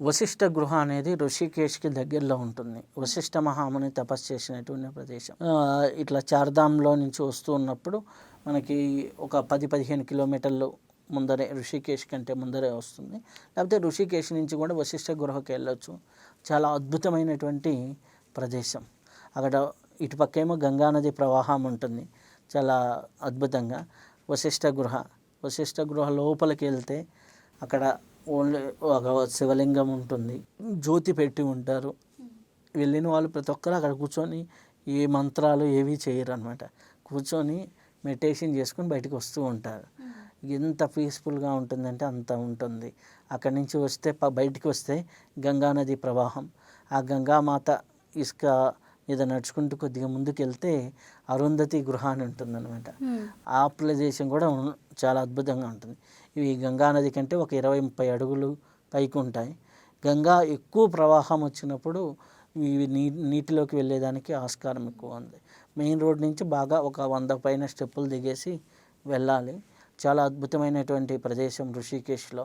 వశిష్ఠ గృహ అనేది ఋషికేశ్కి దగ్గరలో ఉంటుంది. వశిష్ఠ మహాముని తపస్సు చేసినటువంటి ప్రదేశం. ఇట్లా చార్ధామ్లో నుంచి వస్తూ ఉన్నప్పుడు మనకి ఒక 10-15 కిలోమీటర్లు ముందరే, ఋషికేశ్ కంటే ముందరే వస్తుంది. లేకపోతే ఋషికేశ్ నుంచి కూడా వశిష్ఠ గృహకి వెళ్ళొచ్చు. చాలా అద్భుతమైనటువంటి ప్రదేశం. అక్కడ ఇటుపక్కేమో గంగానది ప్రవాహం ఉంటుంది, చాలా అద్భుతంగా. వశిష్ఠ గృహ లోపలికి వెళ్తే అక్కడ ఓన్లీ ఒక శివలింగం ఉంటుంది, జ్యోతి పెట్టి ఉంటారు. వెళ్ళిన వాళ్ళు ప్రతి ఒక్కరు అక్కడ కూర్చొని ఏ మంత్రాలు ఏవి చేయరు అనమాట. కూర్చొని మెడిటేషన్ చేసుకొని బయటకు వస్తూ ఉంటారు. ఎంత పీస్ఫుల్గా ఉంటుందంటే అంత ఉంటుంది. అక్కడి నుంచి వస్తే బయటికి వస్తే గంగానది ప్రవాహం, ఆ గంగామాత ఇసుక మీద నడుచుకుంటూ కొద్దిగా ముందుకు వెళ్తే అరుంధతి గృహ అని ఉంటుందన్నమాట. ఆ ప్రదేశం కూడా చాలా అద్భుతంగా ఉంటుంది. ఇవి గంగానది కంటే ఒక 20-30 అడుగులు పైకి ఉంటాయి. గంగా ఎక్కువ ప్రవాహం వచ్చినప్పుడు ఇవి నీటిలోకి వెళ్ళేదానికి ఆస్కారం ఎక్కువ ఉంది. మెయిన్ రోడ్ నుంచి బాగా ఒక 100 పైన స్టెప్పులు దిగేసి వెళ్ళాలి. చాలా అద్భుతమైనటువంటి ప్రదేశం ఋషికేశ్లో.